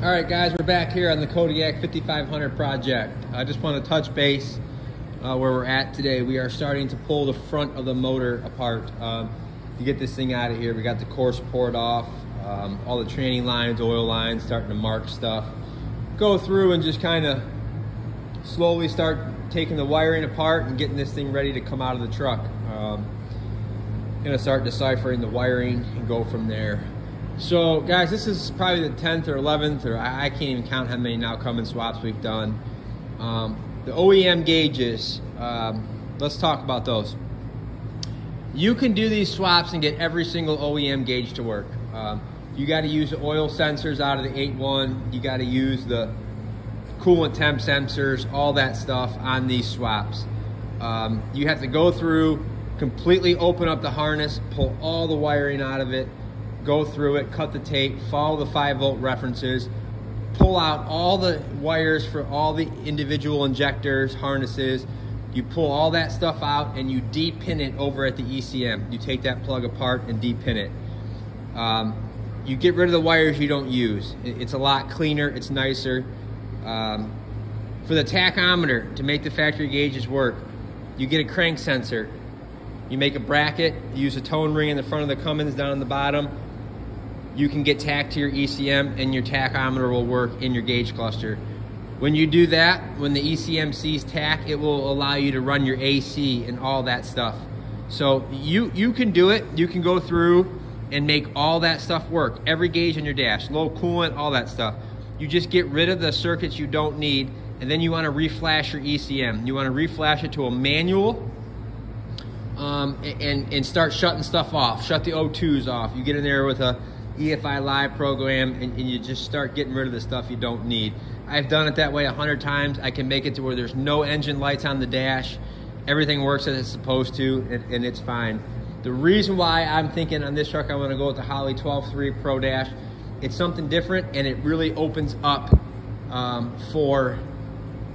All right, guys, we're back here on the Kodiak 5500 project. I just want to touch base where we're at today. We are starting to pull the front of the motor apart to get this thing out of here. We got the core support off, all the training lines, oil lines, starting to mark stuff. Go through and just kind of slowly start taking the wiring apart and getting this thing ready to come out of the truck. Gonna start deciphering the wiring and go from there. So guys, this is probably the 10th or 11th, or I can't even count how many now Cummins swaps we've done. The OEM gauges, let's talk about those. You can do these swaps and get every single OEM gauge to work. You got to use the oil sensors out of the 8.1. You got to use the coolant temp sensors, all that stuff on these swaps. You have to go through, completely open up the harness, pull all the wiring out of it, go through it, cut the tape, follow the 5-volt references, pull out all the wires for all the individual injectors, harnesses. You pull all that stuff out and you de-pin it over at the ECM. You take that plug apart and de-pin it. You get rid of the wires you don't use. It's a lot cleaner, it's nicer. For the tachometer, to make the factory gauges work, you get a crank sensor. You make a bracket, you use a tone ring in the front of the Cummins down on the bottom. You can get tacked to your ECM and your tachometer will work in your gauge cluster. When you do that, when the ECM sees tack, it will allow you to run your AC and all that stuff. So you can do it. You can go through and make all that stuff work. Every gauge on your dash, low coolant, all that stuff. You just get rid of the circuits you don't need, and then you want to reflash your ECM. You want to reflash it to a manual and start shutting stuff off. Shut the O2s off. You get in there with a EFI Live program and you just start getting rid of the stuff you don't need. I've done it that way 100 times. I can make it to where there's no engine lights on the dash. Everything works as it's supposed to, and it's fine. The reason why I'm thinking on this truck I want to go with the Holley 12.3 Pro Dash, it's something different and it really opens up for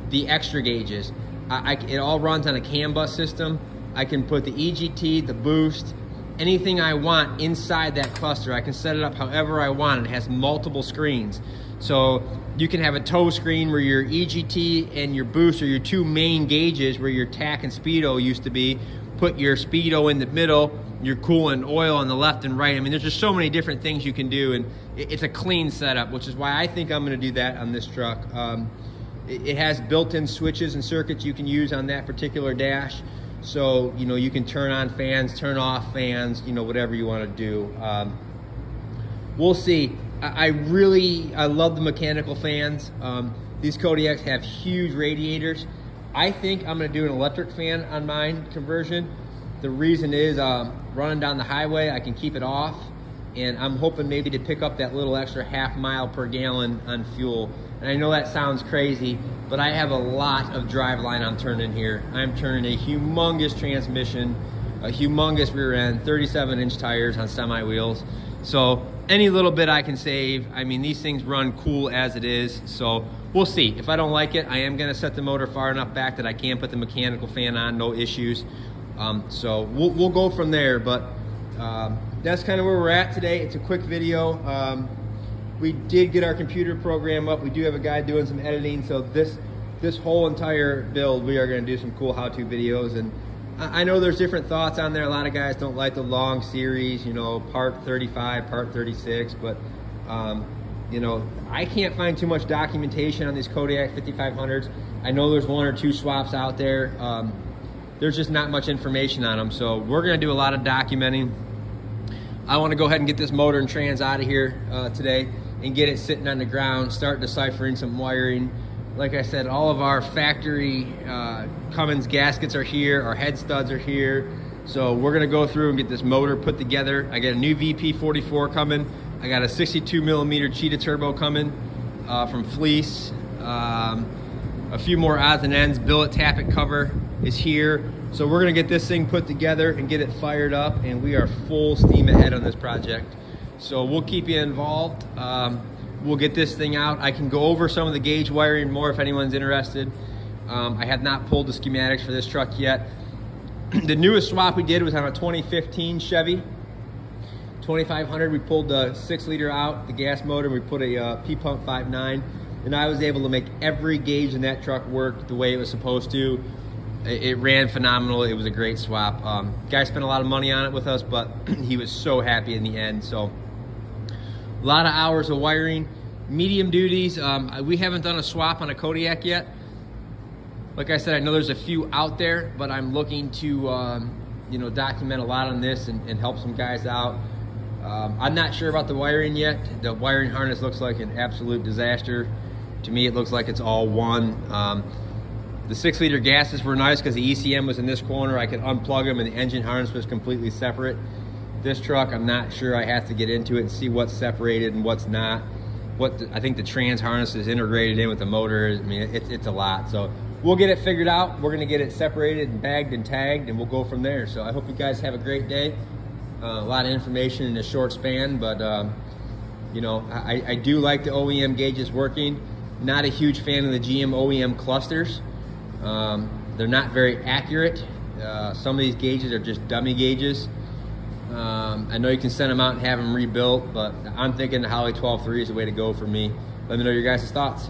the extra gauges. It all runs on a CAN bus system. I can put the EGT, the boost, anything I want inside that cluster. I can set it up however I want. It has multiple screens. So you can have a tow screen where your EGT and your boost are your two main gauges where your tack and speedo used to be. Put your speedo in the middle, your coolant and oil on the left and right. I mean, there's just so many different things you can do, and it's a clean setup, which is why I think I'm gonna do that on this truck. It has built-in switches and circuits you can use on that particular dash. So, you know, you can turn on fans, turn off fans, you know, whatever you want to do. We'll see. I love the mechanical fans. These Kodiaks have huge radiators. I think I'm going to do an electric fan on mine conversion. The reason is running down the highway, I can keep it off. And I'm hoping maybe to pick up that little extra ½ mile per gallon on fuel. And I know that sounds crazy, but I have a lot of drive line I'm turning here. I'm turning a humongous transmission, a humongous rear end, 37-inch tires on semi wheels. So any little bit I can save. I mean, these things run cool as it is. So we'll see. If I don't like it, I am gonna set the motor far enough back that I can put the mechanical fan on, no issues. So we'll go from there, but that's kind of where we're at today. It's a quick video. We did get our computer program up. We do have a guy doing some editing. So this whole entire build, we are going to do some cool how-to videos. And I know there's different thoughts on there. A lot of guys don't like the long series, you know, part 35, part 36. But, you know, I can't find too much documentation on these Kodiak 5500s. I know there's 1 or 2 swaps out there. There's just not much information on them. So we're going to do a lot of documenting. I want to go ahead and get this motor and trans out of here today and get it sitting on the ground, start deciphering some wiring. Like I said, all of our factory Cummins gaskets are here, our head studs are here. So we're gonna go through and get this motor put together. I got a new VP44 coming. I got a 62mm Cheetah turbo coming from Fleece. A few more odds and ends. Billet tappet cover is here. So we're gonna get this thing put together and get it fired up, and we are full steam ahead on this project. So we'll keep you involved. We'll get this thing out. I can go over some of the gauge wiring more if anyone's interested. I have not pulled the schematics for this truck yet. The newest swap we did was on a 2015 Chevy. 2500, we pulled the 6 liter out, the gas motor, and we put a P-Pump 5.9, and I was able to make every gauge in that truck work the way it was supposed to. It ran phenomenal. It was a great swap. Guy spent a lot of money on it with us, but he was so happy in the end. So a lot of hours of wiring, medium duties. We haven't done a swap on a Kodiak yet. Like I said, I know there's a few out there, but I'm looking to you know, document a lot on this and help some guys out. I'm not sure about the wiring yet. The wiring harness looks like an absolute disaster. To me, it looks like it's all one. The 6 liter gases were nice because the ECM was in this corner. I could unplug them and the engine harness was completely separate. This truck, I'm not sure. I have to get into it and see what's separated and what's not. I think the trans harness is integrated in with the motor. I mean, it's a lot. So we'll get it figured out. We're gonna get it separated and bagged and tagged, and we'll go from there. So I hope you guys have a great day. A lot of information in a short span, but you know, I do like the OEM gauges working. Not a huge fan of the GM OEM clusters. They're not very accurate. Some of these gauges are just dummy gauges. I know you can send them out and have them rebuilt, but I'm thinking the Holley 12.3 is the way to go for me. Let me know your guys' thoughts.